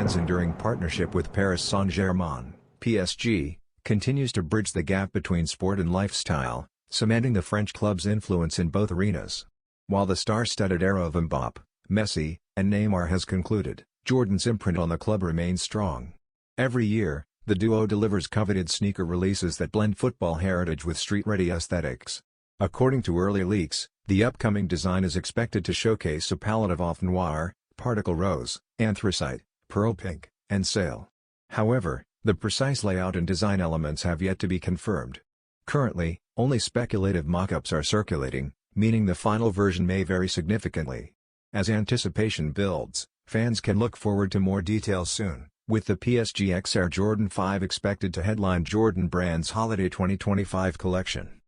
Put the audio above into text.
brand's enduring partnership with Paris Saint-Germain, PSG, continues to bridge the gap between sport and lifestyle, cementing the French club's influence in both arenas. While the star-studded era of Mbappé, Messi, and Neymar has concluded, Jordan's imprint on the club remains strong. Every year, the duo delivers coveted sneaker releases that blend football heritage with street-ready aesthetics. According to early leaks, the upcoming design is expected to showcase a palette of Off Noir, Particle Rose, Anthracite, Pearl Pink, and Sail. However, the precise layout and design elements have yet to be confirmed. Currently, only speculative mock-ups are circulating, meaning the final version may vary significantly. As anticipation builds, fans can look forward to more details soon, with the PSG X Air Jordan 5 expected to headline Jordan Brand's Holiday 2025 collection.